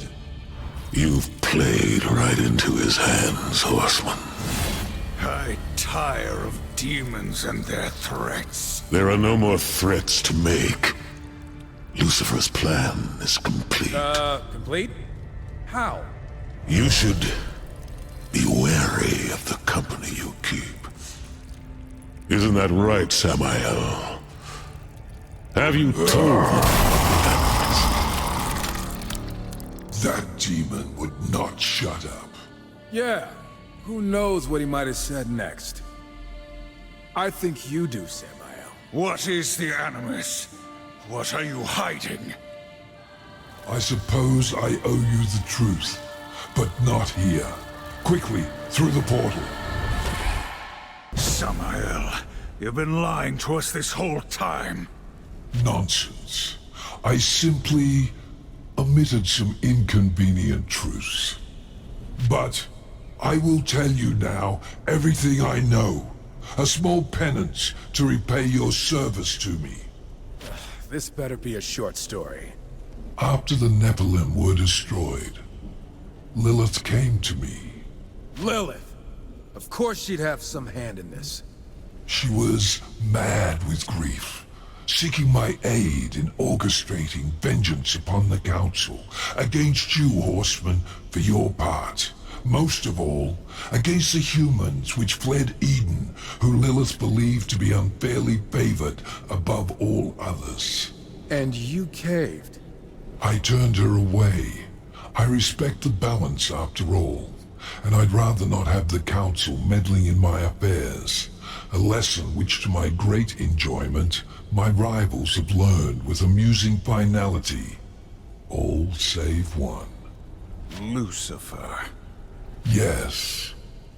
You've played right into his hands, horseman. I tire of demons and their threats. There are no more threats to make. Lucifer's plan is complete. Complete? How? You should be wary of the company you keep. Isn't that right, Samael? Have you told That demon would not shut up. Yeah. Who knows what he might have said next? I think you do, Samael. What is the Animus? What are you hiding? I suppose I owe you the truth, but not here. Quickly, through the portal. Samael, you've been lying to us this whole time. Nonsense. I simply omitted some inconvenient truths. But I will tell you now everything I know. A small penance to repay your service to me. This better be a short story. After the Nephilim were destroyed, Lilith came to me. Lilith! Of course she'd have some hand in this. She was mad with grief, seeking my aid in orchestrating vengeance upon the Council, against you, horsemen, for your part. Most of all, against the humans which fled Eden, who Lilith believed to be unfairly favored above all others. And you caved? I turned her away. I respect the balance after all, and I'd rather not have the Council meddling in my affairs. A lesson which, to my great enjoyment, my rivals have learned with amusing finality. All save one. Lucifer. Yes.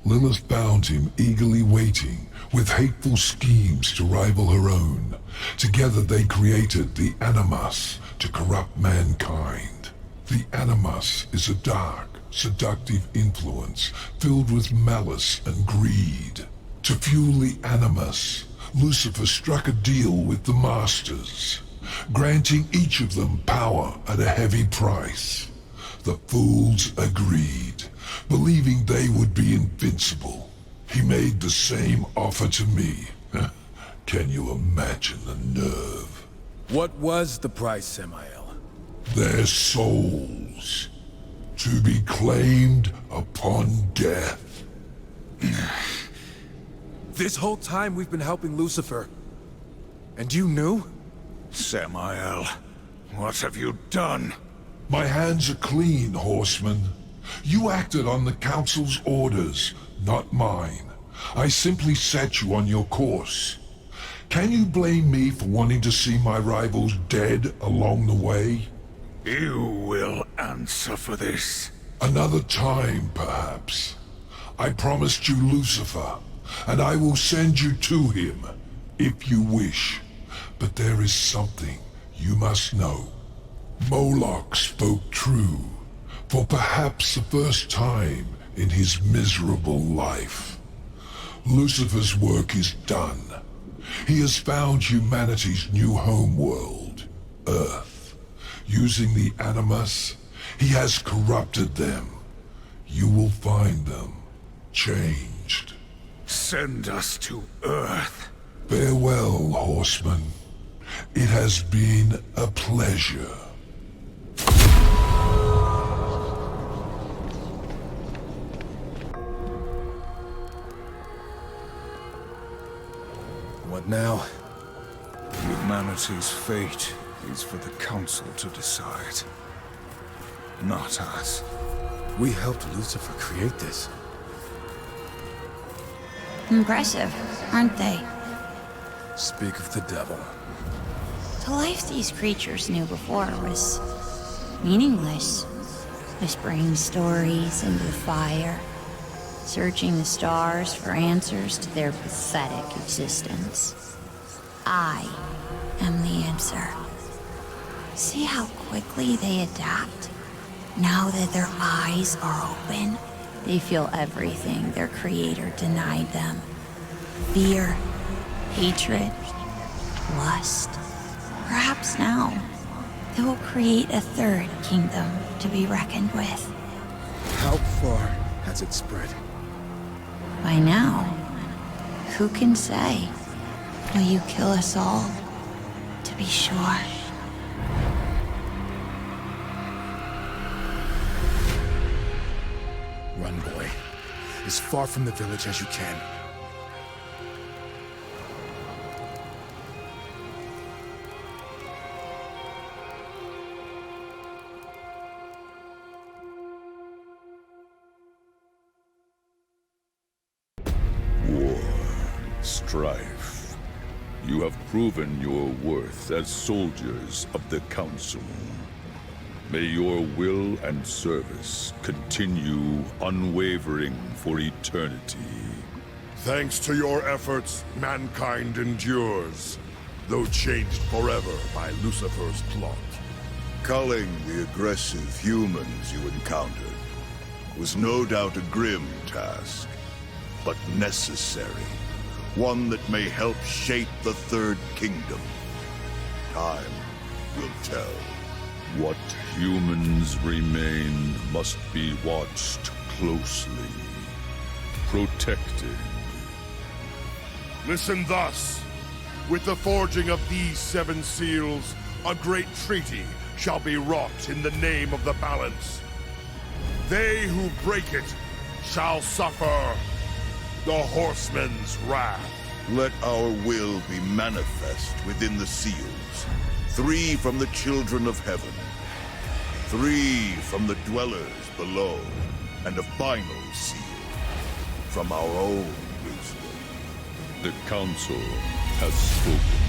Lilith found him eagerly waiting, with hateful schemes to rival her own. Together they created the Animus to corrupt mankind. The Animus is a dark, seductive influence filled with malice and greed. To fuel the Animus, Lucifer struck a deal with the Masters, granting each of them power at a heavy price. The fools agreed, believing they would be invincible. He made the same offer to me. Can you imagine the nerve? What was the price, Samael? Their souls, to be claimed upon death. This whole time we've been helping Lucifer. And you knew? Samael, what have you done? My hands are clean, horseman. You acted on the Council's orders, not mine. I simply set you on your course. Can you blame me for wanting to see my rivals dead along the way? You will answer for this. Another time, perhaps. I promised you Lucifer, and I will send you to him, if you wish. But there is something you must know. Moloch spoke true, for perhaps the first time in his miserable life. Lucifer's work is done. He has found humanity's new homeworld, Earth. Using the Animus, he has corrupted them. You will find them changed. Send us to Earth. Farewell, horseman. It has been a pleasure. What now? Humanity's fate is for the Council to decide. Not us. We helped Lucifer create this. Impressive, aren't they? Speak of the devil. The life these creatures knew before was meaningless. Whispering stories into the fire, searching the stars for answers to their pathetic existence. I am the answer. See how quickly they adapt? Now that their eyes are open, they feel everything their creator denied them. Fear, hatred, lust. Perhaps now, they will create a third kingdom to be reckoned with. How far has it spread? By now, who can say? Will you kill us all, to be sure? Run, boy. As far from the village as you can. War, strife. You have proven your worth as soldiers of the Council. May your will and service continue unwavering for eternity. Thanks to your efforts, mankind endures, though changed forever by Lucifer's plot. Culling the aggressive humans you encountered was no doubt a grim task, but necessary. One that may help shape the Third Kingdom. Time will tell. What humans remain must be watched closely, protected. Listen thus. With the forging of these 7 seals, a great treaty shall be wrought in the name of the balance. They who break it shall suffer the Horseman's wrath. Let our will be manifest within the seals. 3 from the children of heaven, 3 from the dwellers below, and a final seal from our own wisdom. The Council has spoken.